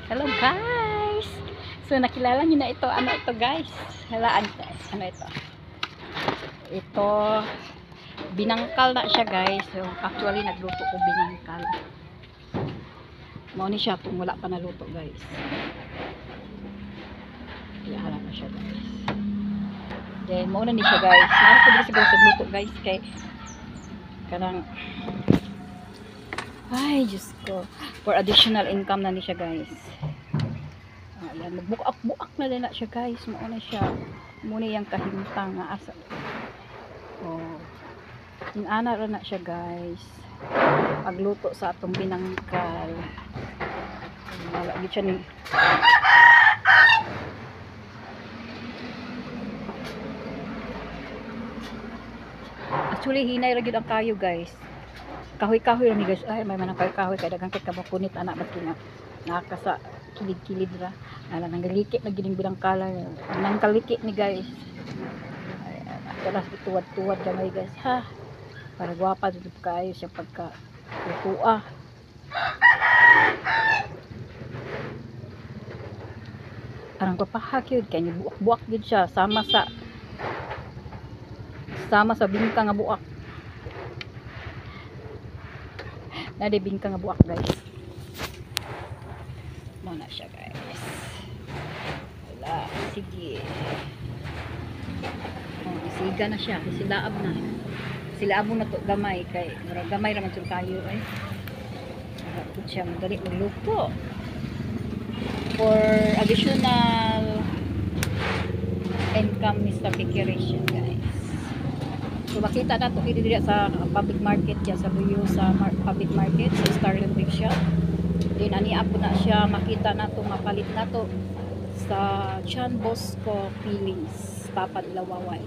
Hello guys! So nakilala niyo na ito. Ano ito guys? Halaan guys. Ano ito? Ito binangkal na siya guys. So actually nagluto ko binangkal. Mao ni siya kung wala pa naluto guys. Kaya hala na siya guys. Then mao na ni siya guys. Mao ko din siguro sa luto guys kay kanang ay Diyos ko. For additional income na ni siya guys. Ayan, magbuak-buak na din na siya guys. Mao na siya. Muna yung kahintang nga asa. Oh. Inana ra na siya guys. Pagluto sa atong binangkal. Wala gid siya ni. Actually hinay ra gid ang kayo guys. Kahoy-kahoy ra ni guys. Ay may manang kahoy kay daghang kay kabakunit anak bas kina. Nakasa kilid-kilid ra. Ala nang galiki na gining binangkala. Nang kaliki ni guys. Wala tuwad-tuwad gamay guys ha. Para gwapa dito kayo siya pagka lutua. Arang papahak yun kay buak-buak gid siya sama sa bingka nga buak. Na di bingka nga buak guys. Mo na siya guys. Wala, sige. Siga na siya, silaab na. Silaab mo na to gamay kay gamay ra man sul kayo ay. Ito siya madali magluto. For additional income is sa pikiration guys. So makita na to dito sa public market ya sa Buyo sa public market sa Starland Big Shop. Then ani apo na siya makita na to mapalit na to sa Chan Bosco Feelings Papad Lawaway.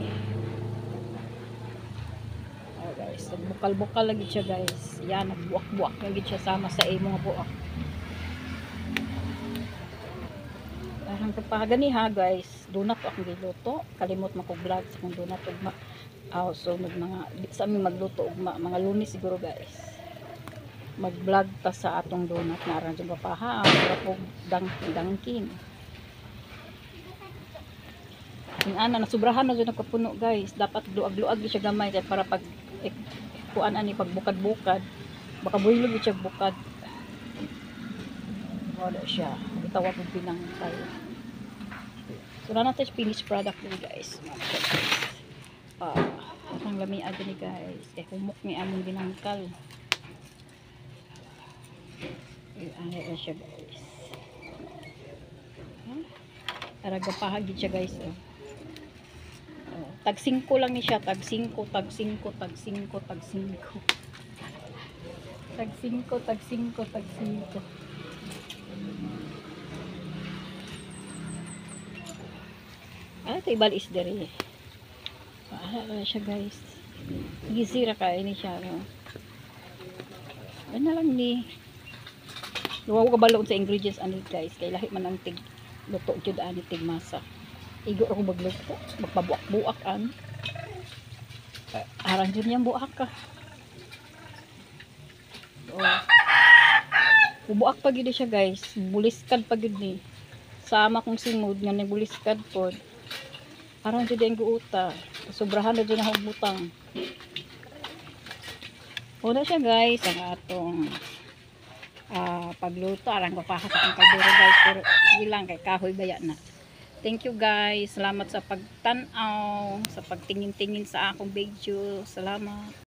Oh guys, bukal-bukal lagi siya guys. Yan, nagbuak-buak lagi siya sama sa imong buak. Parang kapagani ha guys, donut akong giluto. Kalimot man ko vlog sa kung donut ugma. So mga sa aming magluto ugma mga Lunes siguro guys. Mag-vlog ta sa atong donut na aran jud papaha, ang dangkin. Yung ana nasubrahan na jud nagkapuno guys. Dapat luag-luag siya gamay para pag kuan ani pagbukad-bukad baka buylog siya bukad. Wala siya. Itawag og binangkal. So na natin finished product din guys. Ang lamian din guys. Humok ni among binangkal. Ano na siya guys. Taraga pahagid siya guys. Tag 5 lang ni siya. Tag 5. Ito ibal is dere. Paala siya guys. Gisira kain ni siya. Ano lang ni. Luwaw ka balon sa ingredients ani guys. Kay lahi man ang tig luto jud ani tig masa. Igo ako magluto. Magpabuak-buak an. Arang jud niyang buak ka. Buak pa gid siya guys. Buliskad pa gid ni. Sama kong singod nga nabuliskad pod. Arang jud ang guuta. Sobrahan na jud na butang. Wala siya guys ang atong pagluto. Arang papahas ang kaldero guys. Pero ilang kay kahoy baya na. Thank you guys. Salamat sa pagtanaw, sa pagtingin-tingin sa akong video. Salamat.